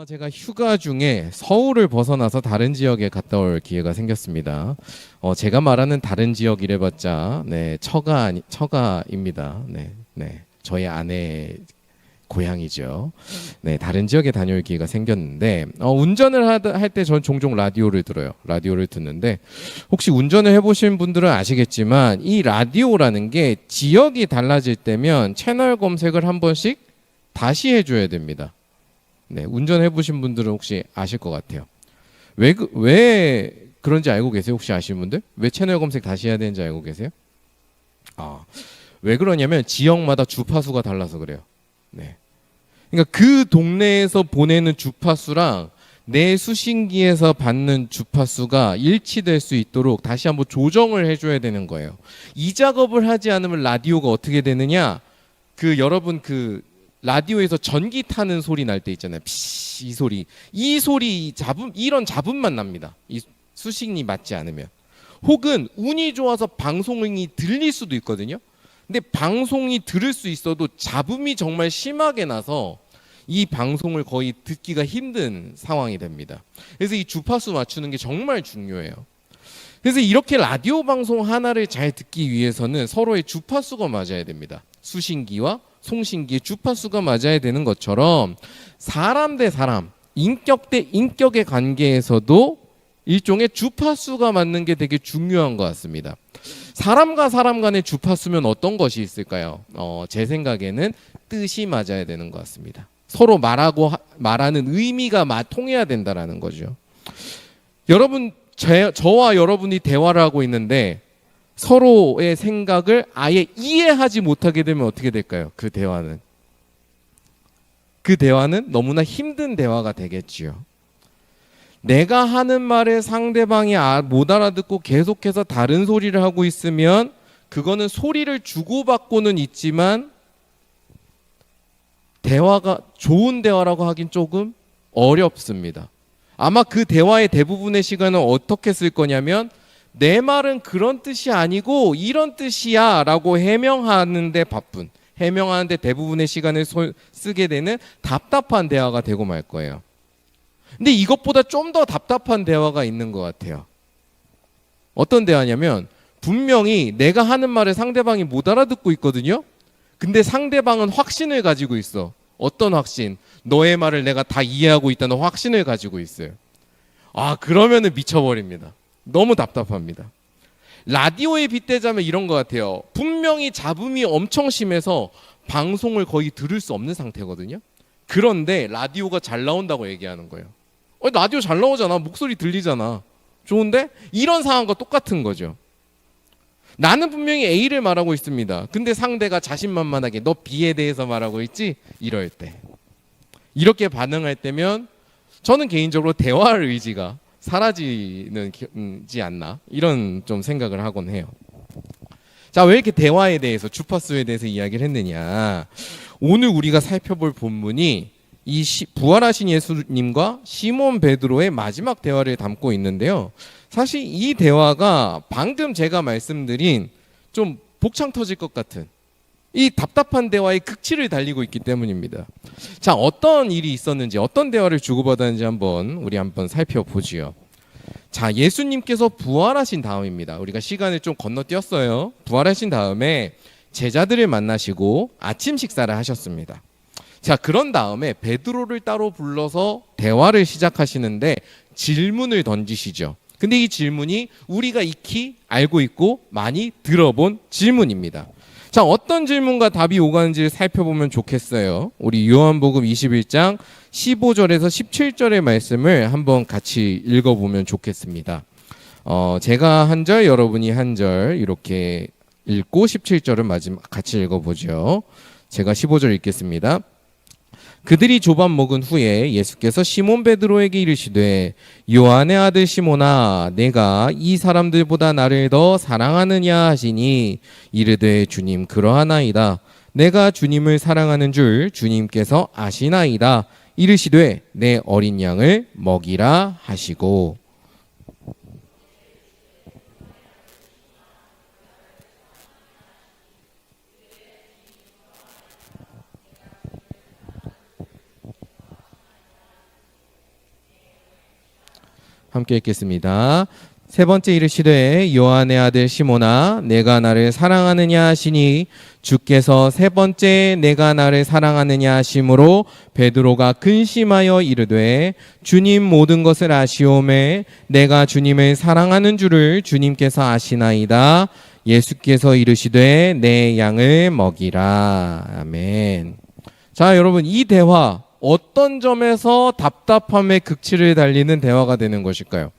제가 휴가 중에 서울을 벗어나서 다른 지역에 갔다 올 기회가 생겼습니다. 제가 말하는 다른 지역 이래봤자 처가입니다. 저희 아내 고향이죠. 다른 지역에 다녀올 기회가 생겼는데 운전을 할 때 전 종종 라디오를 들어요. 라디오를 듣는데 혹시 운전을 해보신 분들은 아시겠지만 이 라디오라는 게 지역이 달라질 때면 채널 검색을 한 번씩 다시 해줘야 됩니다. 운전해 보신 분들은 혹시 아실 것 같아요. 왜 그런지 알고 계세요? 혹시 아시는 분들? 왜 채널 검색 다시 해야 되는지 알고 계세요? 왜 그러냐면 지역마다 주파수가 달라서 그래요. 그러니까 그 동네에서 보내는 주파수랑 내 수신기에서 받는 주파수가 일치될 수 있도록 다시 한번 조정을 해줘야 되는 거예요. 이 작업을 하지 않으면 라디오가 어떻게 되느냐? 여러분 라디오에서 전기 타는 소리 날 때 있잖아요. 이 소리. 이런 잡음만 납니다. 이 수신이 맞지 않으면. 혹은 운이 좋아서 방송이 들릴 수도 있거든요. 근데 방송이 들을 수 있어도 잡음이 정말 심하게 나서 이 방송을 거의 듣기가 힘든 상황이 됩니다. 그래서 이 주파수 맞추는 게 정말 중요해요. 그래서 이렇게 라디오 방송 하나를 잘 듣기 위해서는 서로의 주파수가 맞아야 됩니다. 수신기와 송신기의 주파수가 맞아야 되는 것처럼 사람 대 사람, 인격 대 인격의 관계에서도 일종의 주파수가 맞는 게 되게 중요한 것 같습니다. 사람과 사람 간의 주파수면 어떤 것이 있을까요? 제 생각에는 뜻이 맞아야 되는 것 같습니다. 서로 말하는 의미가 통해야 된다라는 거죠. 여러분, 저와 여러분이 대화를 하고 있는데 서로의 생각을 아예 이해하지 못하게 되면 어떻게 될까요? 그 대화는 너무나 힘든 대화가 되겠지요. 내가 하는 말을 상대방이 못 알아듣고 계속해서 다른 소리를 하고 있으면 그거는 소리를 주고받고는 있지만 대화가 좋은 대화라고 하긴 조금 어렵습니다. 아마 그 대화의 대부분의 시간은 어떻게 쓸 거냐면 내 말은 그런 뜻이 아니고 이런 뜻이야 라고 해명하는데 대부분의 시간을 쓰게 되는 답답한 대화가 되고 말 거예요. 근데 이것보다 좀 더 답답한 대화가 있는 것 같아요. 어떤 대화냐면 분명히 내가 하는 말을 상대방이 못 알아듣고 있거든요. 근데 상대방은 확신을 가지고 있어. 어떤 확신? 너의 말을 내가 다 이해하고 있다는 확신을 가지고 있어요. 그러면은 미쳐버립니다. 너무 답답합니다. 라디오에 빗대자면 이런 것 같아요. 분명히 잡음이 엄청 심해서 방송을 거의 들을 수 없는 상태거든요. 그런데 라디오가 잘 나온다고 얘기하는 거예요. 라디오 잘 나오잖아. 목소리 들리잖아. 좋은데? 이런 상황과 똑같은 거죠. 나는 분명히 A를 말하고 있습니다. 근데 상대가 자신만만하게 너 B에 대해서 말하고 있지? 이럴 때. 이렇게 반응할 때면 저는 개인적으로 대화할 의지가 사라지지 않나 이런 좀 생각을 하곤 해요. 자, 왜 이렇게 대화에 대해서 주파수에 대해서 이야기를 했느냐. 오늘 우리가 살펴볼 본문이 부활하신 예수님과 시몬 베드로의 마지막 대화를 담고 있는데요. 사실 이 대화가 방금 제가 말씀드린 좀 복창 터질 것 같은 이 답답한 대화의 극치를 달리고 있기 때문입니다. 자, 어떤 일이 있었는지 어떤 대화를 주고받았는지 우리 한번 살펴보지요. 자, 예수님께서 부활하신 다음입니다. 우리가 시간을 좀 건너뛰었어요. 부활하신 다음에 제자들을 만나시고 아침 식사를 하셨습니다. 자, 그런 다음에 베드로를 따로 불러서 대화를 시작하시는데 질문을 던지시죠. 근데 이 질문이 우리가 익히 알고 있고 많이 들어본 질문입니다. 자, 어떤 질문과 답이 오가는지를 살펴보면 좋겠어요. 우리 요한복음 21장 15절에서 17절의 말씀을 한번 같이 읽어보면 좋겠습니다. 제가 한 절, 여러분이 한 절 이렇게 읽고 17절을 마지막 같이 읽어보죠. 제가 15절 읽겠습니다. 그들이 조반 먹은 후에 예수께서 시몬 베드로에게 이르시되 요한의 아들 시몬아 내가 이 사람들보다 나를 더 사랑하느냐 하시니 이르되 주님 그러하나이다. 내가 주님을 사랑하는 줄 주님께서 아시나이다. 이르시되 내 어린 양을 먹이라 하시고. 함께 읽겠습니다. 세 번째 이르시되 요한의 아들 시몬아 내가 나를 사랑하느냐 하시니 주께서 세 번째 내가 나를 사랑하느냐 하심으로 베드로가 근심하여 이르되 주님 모든 것을 아시오매 내가 주님을 사랑하는 줄을 주님께서 아시나이다. 예수께서 이르시되 내 양을 먹이라. 아멘. 자, 여러분, 이 대화 어떤 점에서 답답함의 극치를 달리는 대화가 되는 것일까요?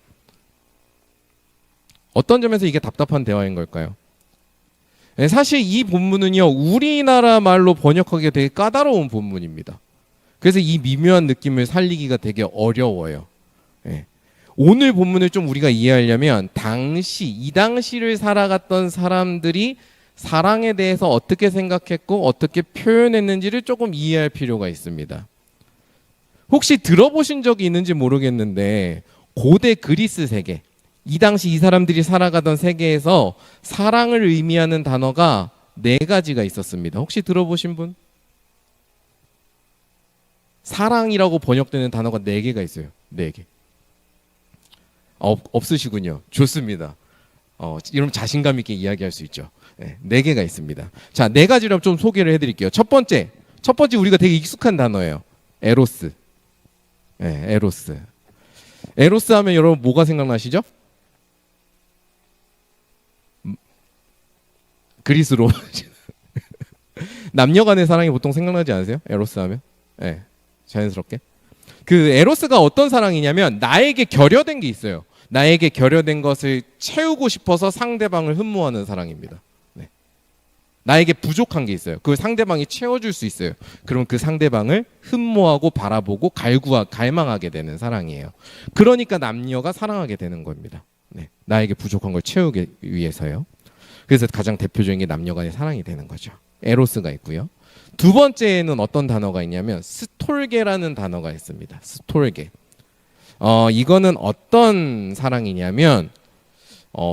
어떤 점에서 이게 답답한 대화인 걸까요? 사실 이 본문은요, 우리나라 말로 번역하기가 되게 까다로운 본문입니다. 그래서 이 미묘한 느낌을 살리기가 되게 어려워요. 오늘 본문을 좀 우리가 이해하려면 이 당시를 살아갔던 사람들이 사랑에 대해서 어떻게 생각했고 어떻게 표현했는지를 조금 이해할 필요가 있습니다. 혹시 들어보신 적이 있는지 모르겠는데 고대 그리스 세계, 이 당시 이 사람들이 살아가던 세계에서 사랑을 의미하는 단어가 4가지가 있었습니다. 혹시 들어보신 분? 사랑이라고 번역되는 단어가 4개가 있어요. 4개. 없으시군요. 좋습니다. 이러면 자신감 있게 이야기할 수 있죠. 4개가 있습니다. 자, 4가지로 좀 소개를 해드릴게요. 첫 번째 우리가 되게 익숙한 단어예요. 에로스. 에로스. 에로스 하면 여러분 뭐가 생각나시죠? 그리스로 남녀 간의 사랑이 보통 생각나지 않으세요? 에로스 하면? 자연스럽게. 그 에로스가 어떤 사랑이냐면 나에게 결여된 게 있어요. 나에게 결여된 것을 채우고 싶어서 상대방을 흠모하는 사랑입니다. 나에게 부족한 게 있어요. 그걸 상대방이 채워줄 수 있어요. 그럼 그 상대방을 흠모하고 바라보고 갈망하게 되는 사랑이에요. 그러니까 남녀가 사랑하게 되는 겁니다. 나에게 부족한 걸 채우기 위해서요. 그래서 가장 대표적인 게 남녀 간의 사랑이 되는 거죠. 에로스가 있고요. 두 번째는 어떤 단어가 있냐면 스톨게라는 단어가 있습니다. 스톨게. 이거는 어떤 사랑이냐면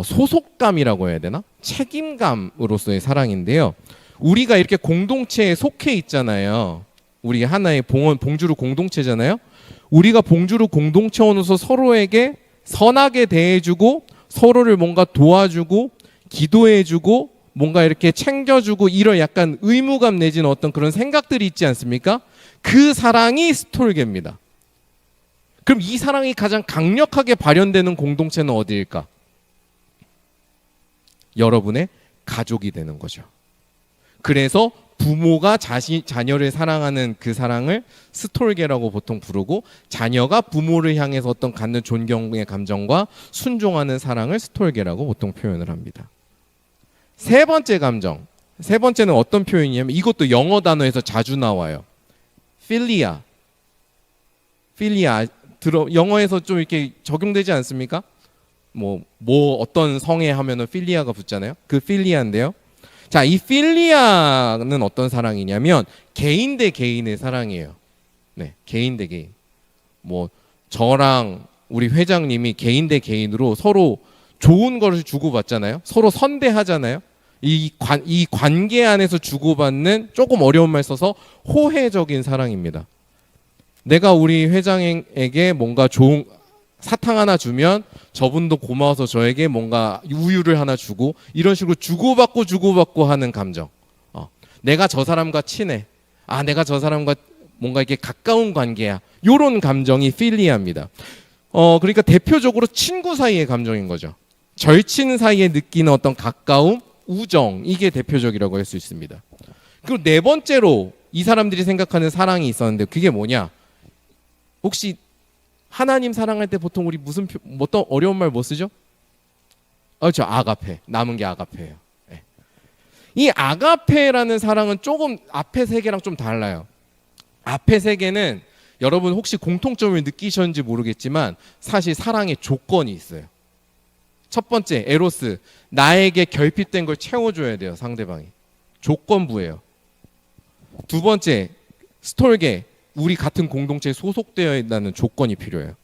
소속감이라고 해야 되나? 책임감으로서의 사랑인데요. 우리가 이렇게 공동체에 속해 있잖아요. 우리 하나의 봉주루 공동체잖아요. 우리가 봉주루 공동체원으로서 서로에게 선하게 대해주고 서로를 뭔가 도와주고 기도해주고 뭔가 이렇게 챙겨주고 이런 약간 의무감 내지는 어떤 그런 생각들이 있지 않습니까? 그 사랑이 스톨게입니다. 그럼 이 사랑이 가장 강력하게 발현되는 공동체는 어디일까? 여러분의 가족이 되는 거죠. 그래서 부모가 자녀를 사랑하는 그 사랑을 스톨게라고 보통 부르고 자녀가 부모를 향해서 어떤 갖는 존경의 감정과 순종하는 사랑을 스톨게라고 보통 표현을 합니다. 세 번째는 어떤 표현이냐면 이것도 영어 단어에서 자주 나와요. 필리아. 영어에서 좀 이렇게 적용되지 않습니까? 뭐 어떤 성에 하면은 필리아가 붙잖아요. 그 필리아인데요. 자, 이 필리아는 어떤 사랑이냐면 개인 대 개인의 사랑이에요. 개인 대 개인. 저랑 우리 회장님이 개인 대 개인으로 서로 좋은 것을 주고받잖아요. 서로 선대하잖아요. 이 관계 안에서 주고받는 조금 어려운 말 써서 호혜적인 사랑입니다. 내가 우리 회장에게 뭔가 좋은 사탕 하나 주면 저분도 고마워서 저에게 뭔가 우유를 하나 주고 이런 식으로 주고받고 하는 감정. 내가 저 사람과 친해. 내가 저 사람과 뭔가 이렇게 가까운 관계야. 이런 감정이 필리아입니다. 그러니까 대표적으로 친구 사이의 감정인 거죠. 절친 사이에 느끼는 어떤 가까움, 우정, 이게 대표적이라고 할 수 있습니다. 그리고 네 번째로 이 사람들이 생각하는 사랑이 있었는데 그게 뭐냐? 혹시 하나님 사랑할 때 보통 우리 어떤 어려운 말 뭐 쓰죠? 그렇죠. 아가페. 남은 게 아가페예요. 이 아가페라는 사랑은 조금 앞에 세 개랑 좀 달라요. 앞에 세 개는 여러분 혹시 공통점을 느끼셨는지 모르겠지만 사실 사랑의 조건이 있어요. 첫 번째, 에로스. 나에게 결핍된 걸 채워줘야 돼요, 상대방이. 조건부예요. 두 번째, 스톨게. 우리 같은 공동체에 소속되어 있다는 조건이 필요해요.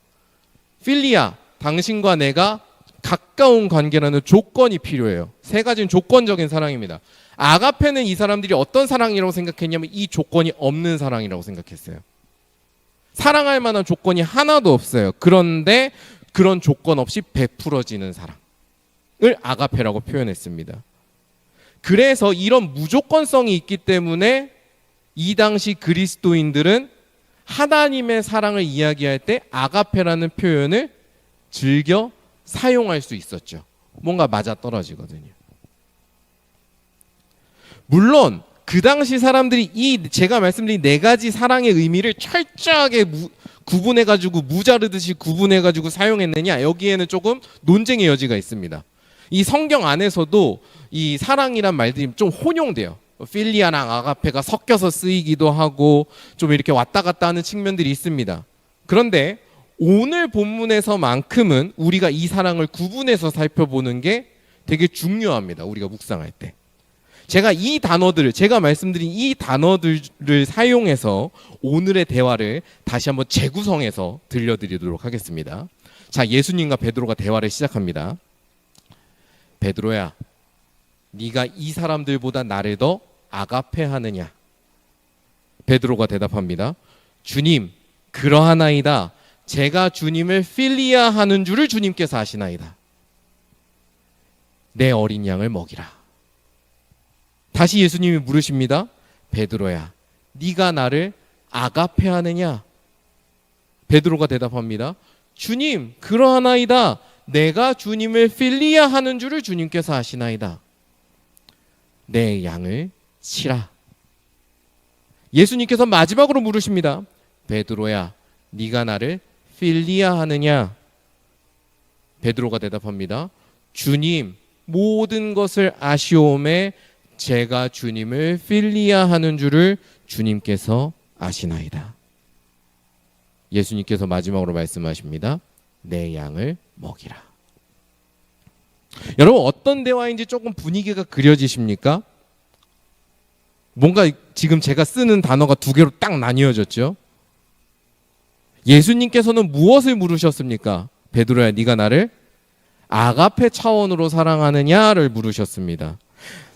필리아. 당신과 내가 가까운 관계라는 조건이 필요해요. 세 가지는 조건적인 사랑입니다. 아가페는 이 사람들이 어떤 사랑이라고 생각했냐면 이 조건이 없는 사랑이라고 생각했어요. 사랑할 만한 조건이 하나도 없어요. 그런데 그런 조건 없이 베풀어지는 사랑을 아가페라고 표현했습니다. 그래서 이런 무조건성이 있기 때문에 이 당시 그리스도인들은 하나님의 사랑을 이야기할 때 아가페라는 표현을 즐겨 사용할 수 있었죠. 뭔가 맞아떨어지거든요. 물론 그 당시 사람들이 이 제가 말씀드린 네 가지 사랑의 의미를 철저하게 구분해가지고 무자르듯이 구분해가지고 사용했느냐, 여기에는 조금 논쟁의 여지가 있습니다. 이 성경 안에서도 이 사랑이란 말들이 좀 혼용돼요. 필리아랑 아가페가 섞여서 쓰이기도 하고 좀 이렇게 왔다 갔다 하는 측면들이 있습니다. 그런데 오늘 본문에서만큼은 우리가 이 사랑을 구분해서 살펴보는 게 되게 중요합니다. 우리가 묵상할 때. 제가 말씀드린 이 단어들을 사용해서 오늘의 대화를 다시 한번 재구성해서 들려드리도록 하겠습니다. 자, 예수님과 베드로가 대화를 시작합니다. 베드로야, 네가 이 사람들보다 나를 더 아가페하느냐? 베드로가 대답합니다. 주님, 그러하나이다. 제가 주님을 필리아 하는 줄을 주님께서 아시나이다. 내 어린 양을 먹이라. 다시 예수님이 물으십니다. 베드로야, 네가 나를 아가페하느냐? 베드로가 대답합니다. 주님, 그러하나이다. 내가 주님을 필리아 하는 줄을 주님께서 아시나이다. 내 양을 치라. 예수님께서 마지막으로 물으십니다. 베드로야, 네가 나를 필리아 하느냐? 베드로가 대답합니다. 주님, 모든 것을 아시오매 제가 주님을 필리아 하는 줄을 주님께서 아시나이다. 예수님께서 마지막으로 말씀하십니다. 내 양을 먹이라. 여러분, 어떤 대화인지 조금 분위기가 그려지십니까? 뭔가 지금 제가 쓰는 단어가 두 개로 딱 나뉘어졌죠. 예수님께서는 무엇을 물으셨습니까? 베드로야, 네가 나를 아가페 차원으로 사랑하느냐를 물으셨습니다.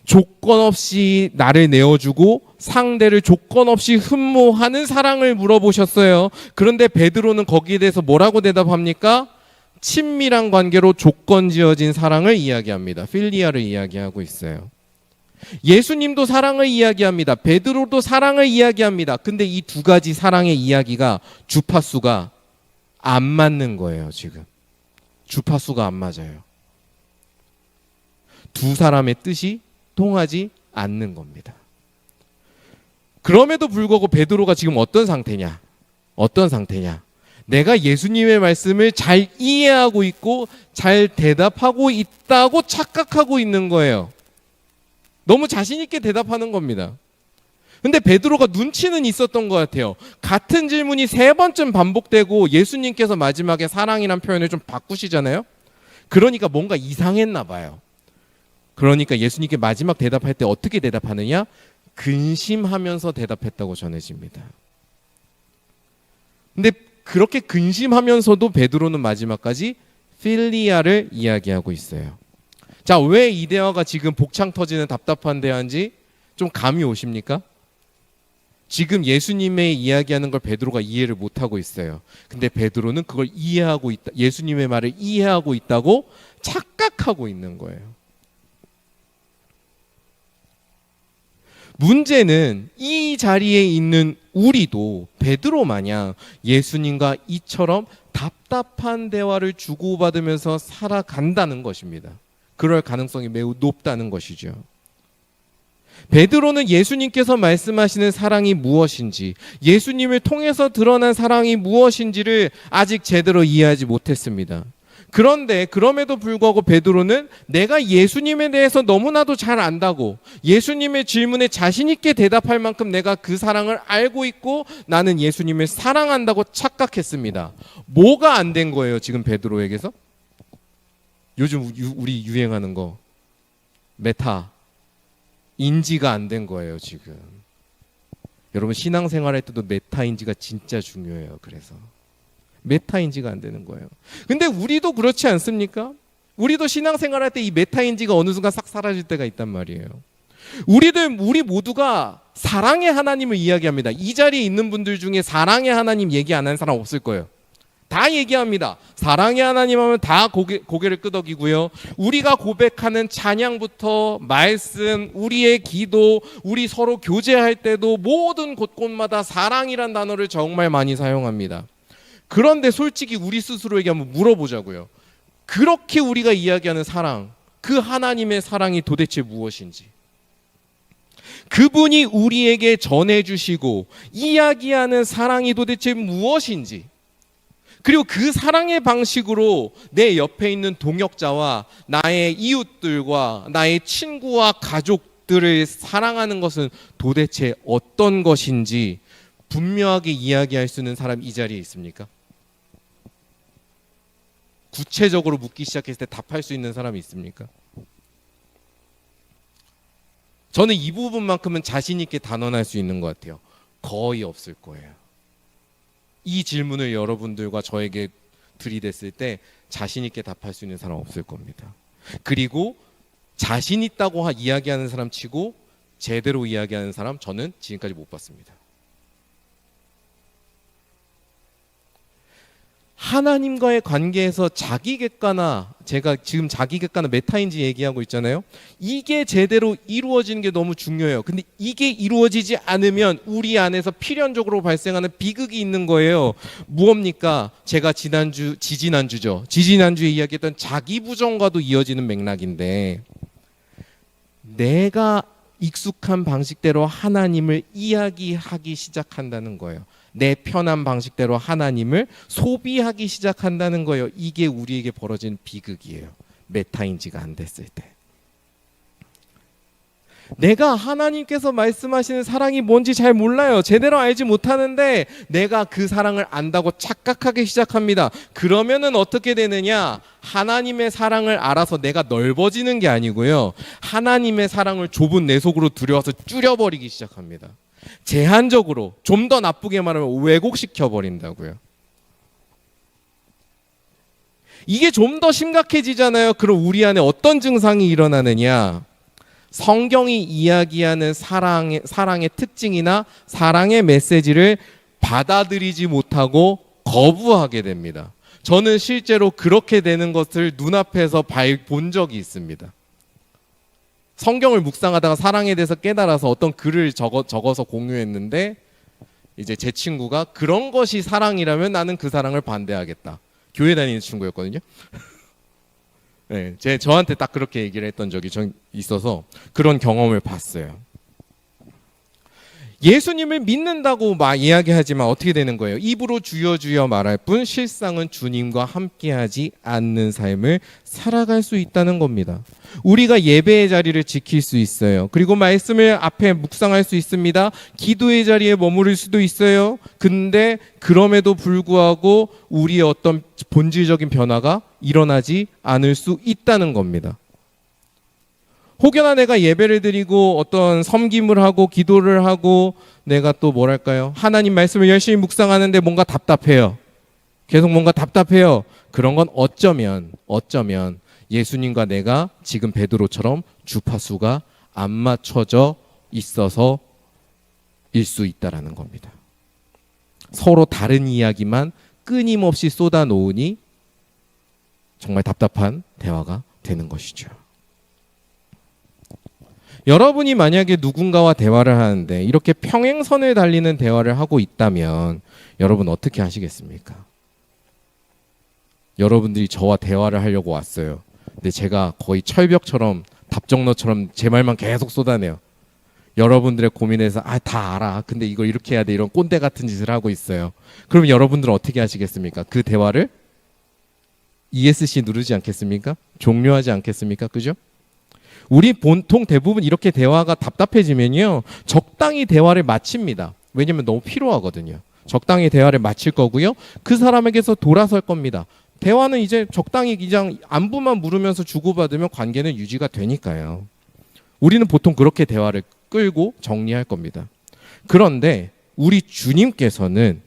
조건 없이 나를 내어주고 상대를 조건 없이 흠모하는 사랑을 물어보셨어요. 그런데 베드로는 거기에 대해서 뭐라고 대답합니까? 친밀한 관계로 조건 지어진 사랑을 이야기합니다. 필리아를 이야기하고 있어요. 예수님도 사랑을 이야기합니다. 베드로도 사랑을 이야기합니다. 근데 이 두 가지 사랑의 이야기가 주파수가 안 맞는 거예요. 지금 주파수가 안 맞아요. 두 사람의 뜻이 통하지 않는 겁니다. 그럼에도 불구하고 베드로가 지금 어떤 상태냐? 내가 예수님의 말씀을 잘 이해하고 있고 잘 대답하고 있다고 착각하고 있는 거예요. 너무 자신 있게 대답하는 겁니다. 근데 베드로가 눈치는 있었던 것 같아요. 같은 질문이 3번쯤 반복되고 예수님께서 마지막에 사랑이란 표현을 좀 바꾸시잖아요. 그러니까 뭔가 이상했나 봐요. 그러니까 예수님께 마지막 대답할 때 어떻게 대답하느냐? 근심하면서 대답했다고 전해집니다. 근데 그렇게 근심하면서도 베드로는 마지막까지 필리아를 이야기하고 있어요. 자, 왜 이 대화가 지금 복창 터지는 답답한 대화인지 좀 감이 오십니까? 지금 예수님의 이야기하는 걸 베드로가 이해를 못하고 있어요. 근데 베드로는 그걸 이해하고 있다, 예수님의 말을 이해하고 있다고 착각하고 있는 거예요. 문제는 이 자리에 있는 우리도 베드로 마냥 예수님과 이처럼 답답한 대화를 주고받으면서 살아간다는 것입니다. 그럴 가능성이 매우 높다는 것이죠. 베드로는 예수님께서 말씀하시는 사랑이 무엇인지, 예수님을 통해서 드러난 사랑이 무엇인지를 아직 제대로 이해하지 못했습니다. 그런데 그럼에도 불구하고 베드로는 내가 예수님에 대해서 너무나도 잘 안다고, 예수님의 질문에 자신 있게 대답할 만큼 내가 그 사랑을 알고 있고 나는 예수님을 사랑한다고 착각했습니다. 뭐가 안 된 거예요, 지금 베드로에게서? 요즘 우리 유행하는 거 메타 인지가 안 된 거예요, 지금. 여러분, 신앙생활 할 때도 메타 인지가 진짜 중요해요. 그래서 메타 인지가 안 되는 거예요. 근데 우리도 그렇지 않습니까? 우리도 신앙생활 할 때 이 메타 인지가 어느 순간 싹 사라질 때가 있단 말이에요. 우리 모두가 사랑의 하나님을 이야기합니다. 이 자리에 있는 분들 중에 사랑의 하나님 얘기 안 하는 사람 없을 거예요. 다 얘기합니다. 사랑의 하나님 하면 다 고개를 끄덕이고요. 우리가 고백하는 찬양부터 말씀, 우리의 기도, 우리 서로 교제할 때도 모든 곳곳마다 사랑이란 단어를 정말 많이 사용합니다. 그런데 솔직히 우리 스스로에게 한번 물어보자고요. 그렇게 우리가 이야기하는 사랑, 그 하나님의 사랑이 도대체 무엇인지, 그분이 우리에게 전해주시고 이야기하는 사랑이 도대체 무엇인지, 그리고 그 사랑의 방식으로 내 옆에 있는 동역자와 나의 이웃들과 나의 친구와 가족들을 사랑하는 것은 도대체 어떤 것인지 분명하게 이야기할 수 있는 사람이 이 자리에 있습니까? 구체적으로 묻기 시작했을 때 답할 수 있는 사람이 있습니까? 저는 이 부분만큼은 자신 있게 단언할 수 있는 것 같아요. 거의 없을 거예요. 이 질문을 여러분들과 저에게 들이댔을 때 자신 있게 답할 수 있는 사람 없을 겁니다. 그리고 자신 있다고 이야기하는 사람 치고 제대로 이야기하는 사람 저는 지금까지 못 봤습니다. 하나님과의 관계에서 자기객관화, 제가 지금 자기객관화 메타인지 얘기하고 있잖아요. 이게 제대로 이루어지는 게 너무 중요해요. 근데 이게 이루어지지 않으면 우리 안에서 필연적으로 발생하는 비극이 있는 거예요. 무엇입니까? 제가 지지난주에 이야기했던 자기 부정과도 이어지는 맥락인데, 내가 익숙한 방식대로 하나님을 이야기하기 시작한다는 거예요. 내 편한 방식대로 하나님을 소비하기 시작한다는 거예요. 이게 우리에게 벌어지는 비극이에요. 메타인지가 안 됐을 때. 내가 하나님께서 말씀하시는 사랑이 뭔지 잘 몰라요. 제대로 알지 못하는데 내가 그 사랑을 안다고 착각하기 시작합니다. 그러면은 어떻게 되느냐? 하나님의 사랑을 알아서 내가 넓어지는 게 아니고요. 하나님의 사랑을 좁은 내 속으로 들여와서 줄여버리기 시작합니다. 제한적으로, 좀 더 나쁘게 말하면 왜곡시켜 버린다고요. 이게 좀 더 심각해지잖아요. 그럼 우리 안에 어떤 증상이 일어나느냐? 성경이 이야기하는 사랑의 특징이나 사랑의 메시지를 받아들이지 못하고 거부하게 됩니다. 저는 실제로 그렇게 되는 것을 눈앞에서 본 적이 있습니다. 성경을 묵상하다가 사랑에 대해서 깨달아서 어떤 글을 적어서 공유했는데, 이제 제 친구가 그런 것이 사랑이라면 나는 그 사랑을 반대하겠다. 교회 다니는 친구였거든요. 네, 저한테 딱 그렇게 얘기를 했던 적이 있어서 그런 경험을 봤어요. 예수님을 믿는다고 이야기하지만 어떻게 되는 거예요? 입으로 주여 주여 말할 뿐 실상은 주님과 함께하지 않는 삶을 살아갈 수 있다는 겁니다. 우리가 예배의 자리를 지킬 수 있어요. 그리고 말씀을 앞에 묵상할 수 있습니다. 기도의 자리에 머무를 수도 있어요. 근데 그럼에도 불구하고 우리의 어떤 본질적인 변화가 일어나지 않을 수 있다는 겁니다. 혹여나 내가 예배를 드리고 어떤 섬김을 하고 기도를 하고 내가 또 뭐랄까요? 하나님 말씀을 열심히 묵상하는데 뭔가 답답해요. 계속 뭔가 답답해요. 그런 건 어쩌면 예수님과 내가 지금 베드로처럼 주파수가 안 맞춰져 있어서일 수 있다라는 겁니다. 서로 다른 이야기만 끊임없이 쏟아놓으니 정말 답답한 대화가 되는 것이죠. 여러분이 만약에 누군가와 대화를 하는데 이렇게 평행선을 달리는 대화를 하고 있다면 여러분 어떻게 하시겠습니까? 여러분들이 저와 대화를 하려고 왔어요. 근데 제가 거의 철벽처럼 답정너처럼 제 말만 계속 쏟아내요. 여러분들의 고민에서 다 알아. 근데 이걸 이렇게 해야 돼. 이런 꼰대 같은 짓을 하고 있어요. 그러면 여러분들은 어떻게 하시겠습니까? 그 대화를 ESC 누르지 않겠습니까? 종료하지 않겠습니까? 그죠? 우리 보통 대부분 이렇게 대화가 답답해지면요, 적당히 대화를 마칩니다. 왜냐면 너무 피로하거든요. 적당히 대화를 마칠 거고요, 그 사람에게서 돌아설 겁니다. 대화는 이제 적당히 그냥 안부만 물으면서 주고받으면 관계는 유지가 되니까요. 우리는 보통 그렇게 대화를 끌고 정리할 겁니다. 그런데 우리 주님께서는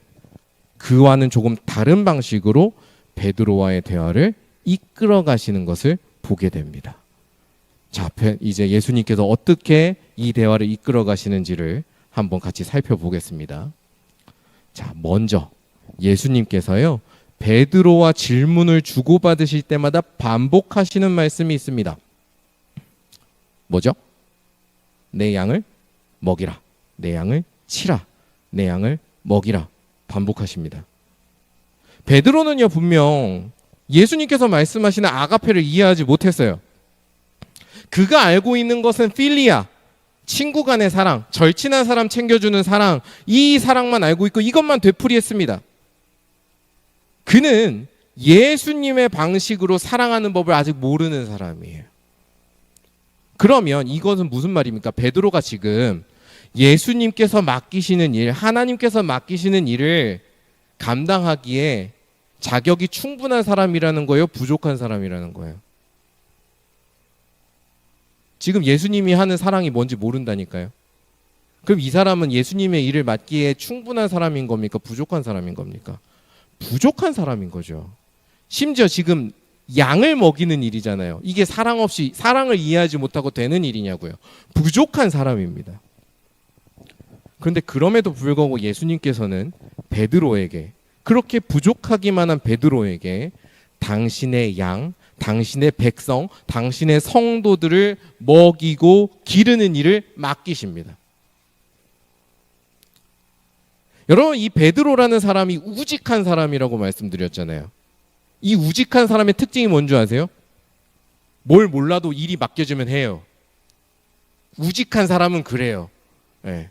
그와는 조금 다른 방식으로 베드로와의 대화를 이끌어 가시는 것을 보게 됩니다. 자, 이제 예수님께서 어떻게 이 대화를 이끌어 가시는지를 한번 같이 살펴보겠습니다. 자, 먼저 예수님께서요, 베드로와 질문을 주고받으실 때마다 반복하시는 말씀이 있습니다. 뭐죠? 내 양을 먹이라. 내 양을 치라. 내 양을 먹이라. 반복하십니다. 베드로는요, 분명 예수님께서 말씀하시는 아가페를 이해하지 못했어요. 그가 알고 있는 것은 필리아, 친구 간의 사랑, 절친한 사람 챙겨주는 사랑, 이 사랑만 알고 있고 이것만 되풀이했습니다. 그는 예수님의 방식으로 사랑하는 법을 아직 모르는 사람이에요. 그러면 이것은 무슨 말입니까? 베드로가 지금 예수님께서 맡기시는 일, 하나님께서 맡기시는 일을 감당하기에 자격이 충분한 사람이라는 거예요? 부족한 사람이라는 거예요? 지금 예수님이 하는 사랑이 뭔지 모른다니까요. 그럼 이 사람은 예수님의 일을 맡기에 충분한 사람인 겁니까? 부족한 사람인 겁니까? 부족한 사람인 거죠. 심지어 지금 양을 먹이는 일이잖아요. 이게 사랑 없이, 사랑을 이해하지 못하고 되는 일이냐고요. 부족한 사람입니다. 그런데 그럼에도 불구하고 예수님께서는 베드로에게, 그렇게 부족하기만 한 베드로에게 당신의 양, 당신의 백성, 당신의 성도들을 먹이고 기르는 일을 맡기십니다. 여러분, 이 베드로라는 사람이 우직한 사람이라고 말씀드렸잖아요. 이 우직한 사람의 특징이 뭔지 아세요? 뭘 몰라도 일이 맡겨지면 해요. 우직한 사람은 그래요. 네.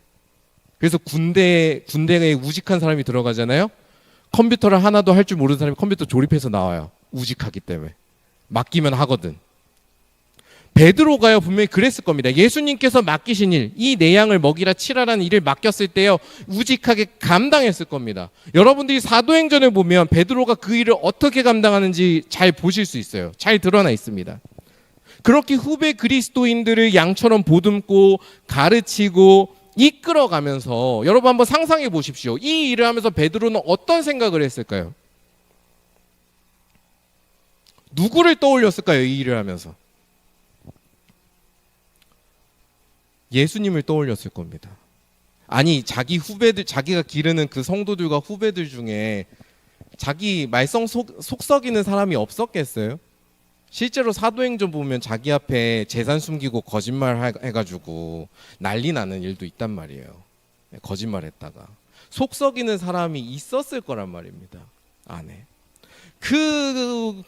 그래서 군대에 우직한 사람이 들어가잖아요. 컴퓨터를 하나도 할 줄 모르는 사람이 컴퓨터 조립해서 나와요. 우직하기 때문에. 맡기면 하거든. 베드로가요, 분명히 그랬을 겁니다. 예수님께서 맡기신 일, 이 내 양을 먹이라 치라라는 일을 맡겼을 때요, 우직하게 감당했을 겁니다. 여러분들이 사도행전을 보면 베드로가 그 일을 어떻게 감당하는지 잘 보실 수 있어요. 잘 드러나 있습니다. 그렇게 후배 그리스도인들을 양처럼 보듬고 가르치고 이끌어가면서, 여러분 한번 상상해 보십시오. 이 일을 하면서 베드로는 어떤 생각을 했을까요? 누구를 떠올렸을까요? 이 일을 하면서 예수님을 떠올렸을 겁니다. 아니, 자기 후배들, 자기가 기르는 그 성도들과 후배들 중에 자기 말썽 속썩이는 사람이 없었겠어요? 실제로 사도행전 보면 자기 앞에 재산 숨기고 거짓말 해가지고 난리 나는 일도 있단 말이에요. 거짓말했다가 속썩이는 사람이 있었을 거란 말입니다. 안에 그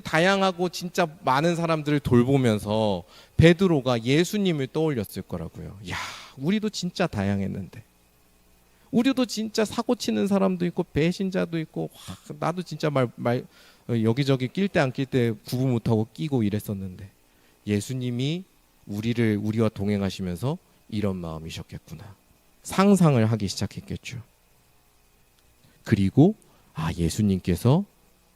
다양하고 진짜 많은 사람들을 돌보면서 베드로가 예수님을 떠올렸을 거라고요. 야, 우리도 진짜 다양했는데, 우리도 진짜 사고 치는 사람도 있고 배신자도 있고, 나도 진짜 여기저기 낄 때 안 낄 때 구분 못하고 끼고 이랬었는데 예수님이 우리와 동행하시면서 이런 마음이셨겠구나. 상상을 하기 시작했겠죠. 그리고 예수님께서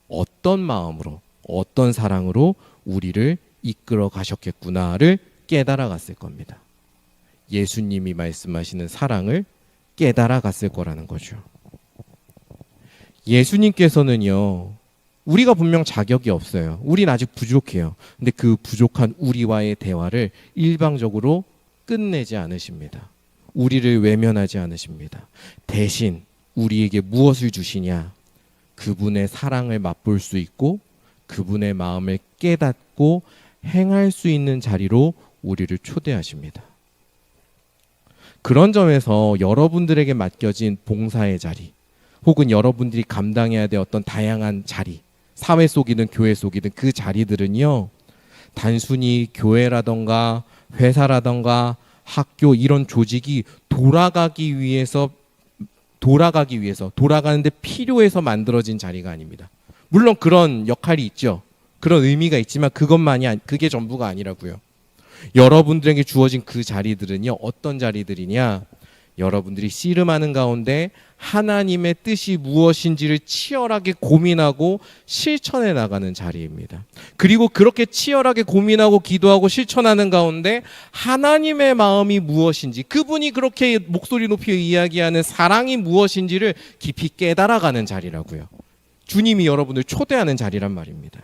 어떤 마음으로, 어떤 사랑으로 우리를 이끌어 가셨겠구나를 깨달아 갔을 겁니다. 예수님이 말씀하시는 사랑을 깨달아 갔을 거라는 거죠. 예수님께서는요, 우리가 분명 자격이 없어요. 우린 아직 부족해요. 근데 그 부족한 우리와의 대화를 일방적으로 끝내지 않으십니다. 우리를 외면하지 않으십니다. 대신 우리에게 무엇을 주시냐? 그분의 사랑을 맛볼 수 있고 그분의 마음을 깨닫고 행할 수 있는 자리로 우리를 초대하십니다. 그런 점에서 여러분들에게 맡겨진 봉사의 자리, 혹은 여러분들이 감당해야 될 어떤 다양한 자리, 사회 속이든 교회 속이든 그 자리들은요, 단순히 교회라던가 회사라던가 학교 이런 조직이 돌아가는데 필요해서 만들어진 자리가 아닙니다. 물론 그런 역할이 있죠. 그런 의미가 있지만 그게 전부가 아니라고요. 여러분들에게 주어진 그 자리들은요, 어떤 자리들이냐? 여러분들이 씨름하는 가운데 하나님의 뜻이 무엇인지를 치열하게 고민하고 실천해 나가는 자리입니다. 그리고 그렇게 치열하게 고민하고 기도하고 실천하는 가운데 하나님의 마음이 무엇인지, 그분이 그렇게 목소리 높이 이야기하는 사랑이 무엇인지를 깊이 깨달아가는 자리라고요. 주님이 여러분을 초대하는 자리란 말입니다.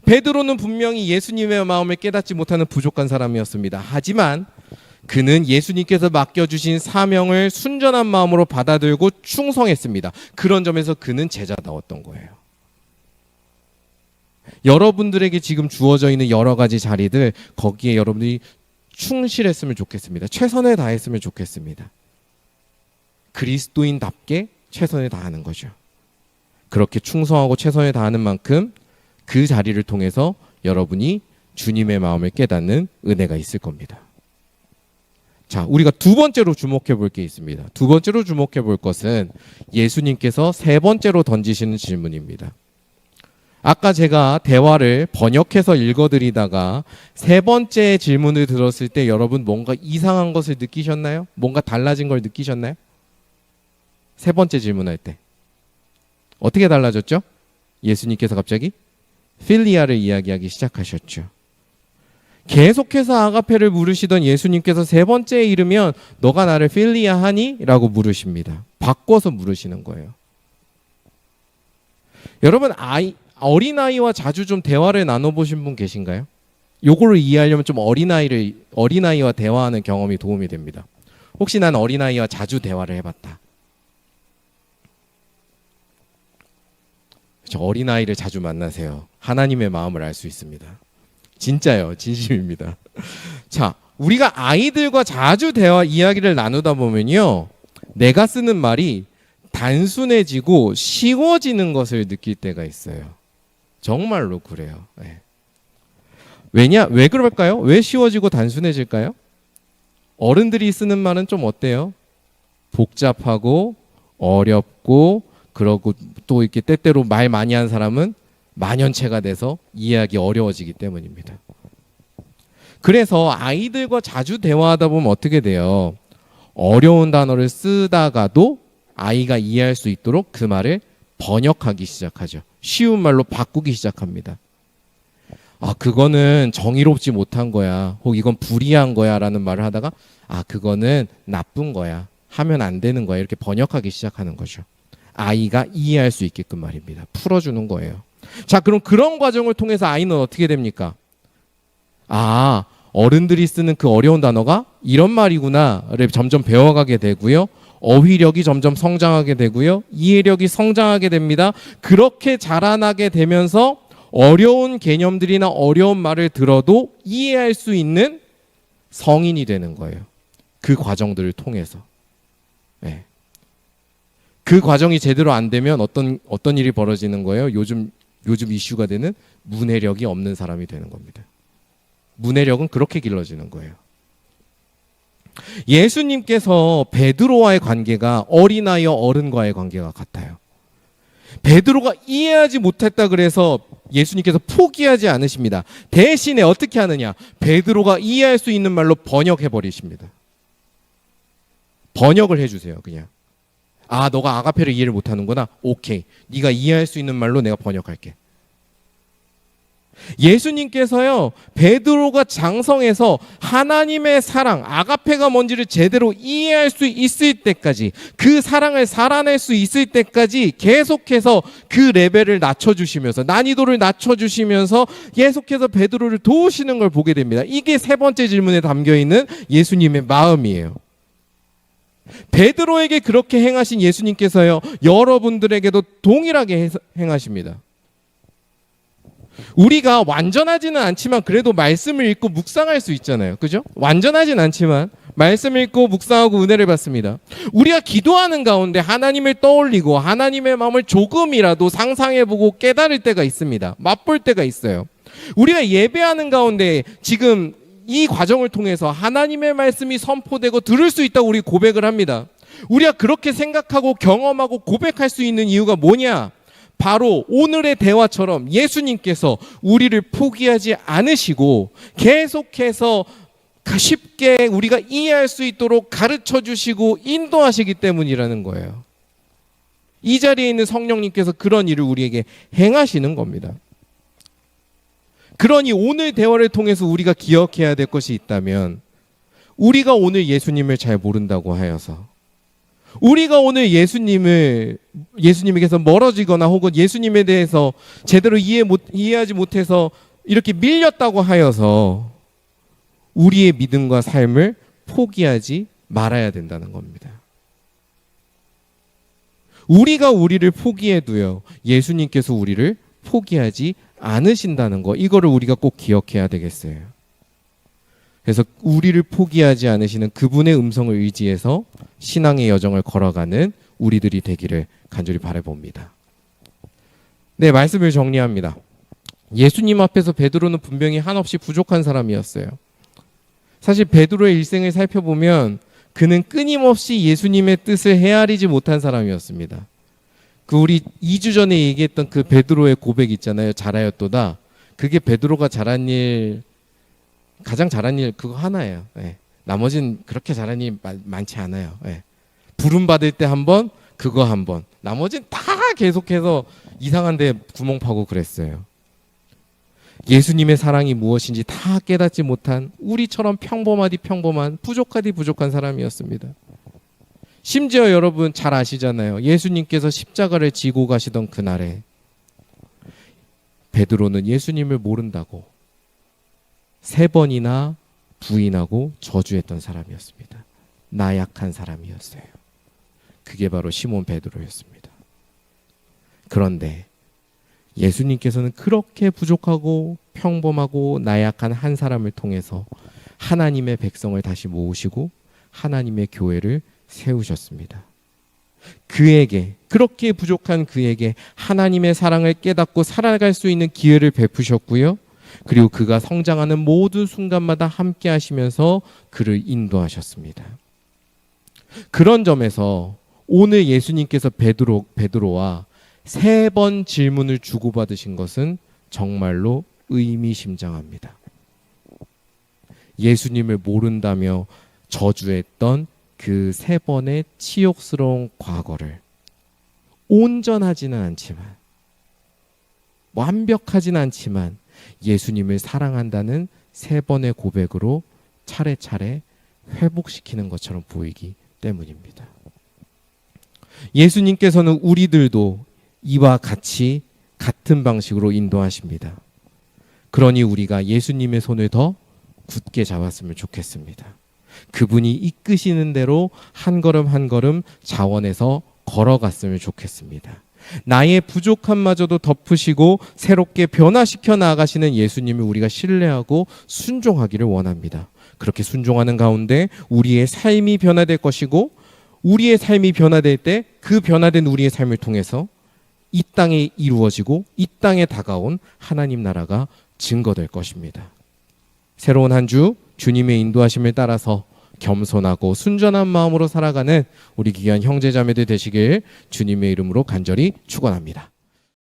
베드로는 분명히 예수님의 마음을 깨닫지 못하는 부족한 사람이었습니다. 하지만 그는 예수님께서 맡겨주신 사명을 순전한 마음으로 받아들고 충성했습니다. 그런 점에서 그는 제자다웠던 거예요. 여러분들에게 지금 주어져 있는 여러 가지 자리들, 거기에 여러분들이 충실했으면 좋겠습니다. 최선을 다했으면 좋겠습니다. 그리스도인답게 최선을 다하는 거죠. 그렇게 충성하고 최선을 다하는 만큼 그 자리를 통해서 여러분이 주님의 마음을 깨닫는 은혜가 있을 겁니다. 자, 우리가 두 번째로 주목해 볼 게 있습니다. 두 번째로 주목해 볼 것은 예수님께서 세 번째로 던지시는 질문입니다. 아까 제가 대화를 번역해서 읽어드리다가 세 번째 질문을 들었을 때 여러분 뭔가 이상한 것을 느끼셨나요? 뭔가 달라진 걸 느끼셨나요? 세 번째 질문할 때 어떻게 달라졌죠? 예수님께서 갑자기 필리아를 이야기하기 시작하셨죠. 계속해서 아가페를 물으시던 예수님께서 세 번째에 이르면 너가 나를 필리아 하니? 라고 물으십니다. 바꿔서 물으시는 거예요. 여러분 어린아이와 자주 좀 대화를 나눠보신 분 계신가요? 요거를 이해하려면 좀 어린아이와 대화하는 경험이 도움이 됩니다. 혹시 난 어린아이와 자주 대화를 해봤다. 저 어린아이를 자주 만나세요. 하나님의 마음을 알 수 있습니다. 진짜요. 진심입니다. 자, 우리가 아이들과 자주 이야기를 나누다 보면요. 내가 쓰는 말이 단순해지고 쉬워지는 것을 느낄 때가 있어요. 정말로 그래요. 네. 왜 그럴까요? 왜 쉬워지고 단순해질까요? 어른들이 쓰는 말은 좀 어때요? 복잡하고 어렵고 그러고 또 이렇게 때때로 말 많이 한 사람은 만연체가 돼서 이해하기 어려워지기 때문입니다. 그래서 아이들과 자주 대화하다 보면 어떻게 돼요? 어려운 단어를 쓰다가도 아이가 이해할 수 있도록 그 말을 번역하기 시작하죠. 쉬운 말로 바꾸기 시작합니다. 아, 그거는 정의롭지 못한 거야. 혹 이건 불의한 거야 라는 말을 하다가 그거는 나쁜 거야. 하면 안 되는 거야. 이렇게 번역하기 시작하는 거죠. 아이가 이해할 수 있게끔 말입니다. 풀어주는 거예요. 자, 그럼 그런 과정을 통해서 아이는 어떻게 됩니까? 어른들이 쓰는 그 어려운 단어가 이런 말이구나를 점점 배워가게 되고요. 어휘력이 점점 성장하게 되고요. 이해력이 성장하게 됩니다. 그렇게 자라나게 되면서 어려운 개념들이나 어려운 말을 들어도 이해할 수 있는 성인이 되는 거예요. 그 과정들을 통해서. 네. 그 과정이 제대로 안 되면 어떤 일이 벌어지는 거예요? 요즘 이슈가 되는 문해력이 없는 사람이 되는 겁니다. 문해력은 그렇게 길러지는 거예요. 예수님께서 베드로와의 관계가 어린아이와 어른과의 관계가 같아요. 베드로가 이해하지 못했다 그래서 예수님께서 포기하지 않으십니다. 대신에 어떻게 하느냐? 베드로가 이해할 수 있는 말로 번역해 버리십니다. 번역을 해주세요. 그냥. 너가 아가페를 이해를 못하는구나. 오케이. 네가 이해할 수 있는 말로 내가 번역할게. 예수님께서요, 베드로가 장성해서 하나님의 사랑, 아가페가 뭔지를 제대로 이해할 수 있을 때까지, 그 사랑을 살아낼 수 있을 때까지 계속해서 그 레벨을 낮춰주시면서, 난이도를 낮춰주시면서 계속해서 베드로를 도우시는 걸 보게 됩니다. 이게 세 번째 질문에 담겨있는 예수님의 마음이에요. 베드로에게 그렇게 행하신 예수님께서요, 여러분들에게도 동일하게 행하십니다. 우리가 완전하지는 않지만 그래도 말씀을 읽고 묵상할 수 있잖아요. 그죠? 완전하진 않지만 말씀을 읽고 묵상하고 은혜를 받습니다. 우리가 기도하는 가운데 하나님을 떠올리고 하나님의 마음을 조금이라도 상상해보고 깨달을 때가 있습니다. 맛볼 때가 있어요. 우리가 예배하는 가운데 지금 이 과정을 통해서 하나님의 말씀이 선포되고 들을 수 있다고 우리 고백을 합니다. 우리가 그렇게 생각하고 경험하고 고백할 수 있는 이유가 뭐냐? 바로 오늘의 대화처럼 예수님께서 우리를 포기하지 않으시고 계속해서 쉽게 우리가 이해할 수 있도록 가르쳐 주시고 인도하시기 때문이라는 거예요. 이 자리에 있는 성령님께서 그런 일을 우리에게 행하시는 겁니다. 그러니 오늘 대화를 통해서 우리가 기억해야 될 것이 있다면, 우리가 오늘 예수님을 잘 모른다고 하여서, 우리가 오늘 예수님에게서 멀어지거나 혹은 예수님에 대해서 제대로 이해하지 못해서 이렇게 밀렸다고 하여서 우리의 믿음과 삶을 포기하지 말아야 된다는 겁니다. 우리가 우리를 포기해도요, 예수님께서 우리를 포기하지 않으신다는 거, 이거를 우리가 꼭 기억해야 되겠어요. 그래서 우리를 포기하지 않으시는 그분의 음성을 의지해서 신앙의 여정을 걸어가는 우리들이 되기를 간절히 바라봅니다. 네, 말씀을 정리합니다. 예수님 앞에서 베드로는 분명히 한없이 부족한 사람이었어요. 사실 베드로의 일생을 살펴보면 그는 끊임없이 예수님의 뜻을 헤아리지 못한 사람이었습니다. 그 우리 2주 전에 얘기했던 그 베드로의 고백 있잖아요. 잘하였도다. 그게 베드로가 가장 잘한 일 그거 하나예요. 예. 나머지는 그렇게 잘한 일 많지 않아요. 예. 부름 받을 때 한 번, 그거 한 번. 나머지는 다 계속해서 이상한 데 구멍 파고 그랬어요. 예수님의 사랑이 무엇인지 다 깨닫지 못한 우리처럼 평범한 부족하디 부족한 사람이었습니다. 심지어 여러분 잘 아시잖아요. 예수님께서 십자가를 지고 가시던 그날에 베드로는 예수님을 모른다고 3번이나 부인하고 저주했던 사람이었습니다. 나약한 사람이었어요. 그게 바로 시몬 베드로였습니다. 그런데 예수님께서는 그렇게 부족하고 평범하고 나약한 한 사람을 통해서 하나님의 백성을 다시 모으시고 하나님의 교회를 세우셨습니다. 그렇게 부족한 그에게 하나님의 사랑을 깨닫고 살아갈 수 있는 기회를 베푸셨고요. 그리고 그가 성장하는 모든 순간마다 함께 하시면서 그를 인도하셨습니다. 그런 점에서 오늘 예수님께서 베드로와 3번 질문을 주고받으신 것은 정말로 의미심장합니다. 예수님을 모른다며 저주했던 그 3번의 치욕스러운 과거를 온전하지는 않지만 완벽하지는 않지만 예수님을 사랑한다는 3번의 고백으로 차례차례 회복시키는 것처럼 보이기 때문입니다. 예수님께서는 우리들도 이와 같이 같은 방식으로 인도하십니다. 그러니 우리가 예수님의 손을 더 굳게 잡았으면 좋겠습니다. 그분이 이끄시는 대로 한 걸음 한 걸음 자원해서 걸어갔으면 좋겠습니다. 나의 부족함마저도 덮으시고 새롭게 변화시켜 나아가시는 예수님을 우리가 신뢰하고 순종하기를 원합니다. 그렇게 순종하는 가운데 우리의 삶이 변화될 것이고 우리의 삶이 변화될 때 그 변화된 우리의 삶을 통해서 이 땅에 이루어지고 이 땅에 다가온 하나님 나라가 증거될 것입니다. 새로운 한 주 주님의 인도하심을 따라서 겸손하고 순전한 마음으로 살아가는 우리 귀한 형제자매들 되시길 주님의 이름으로 간절히 축원합니다.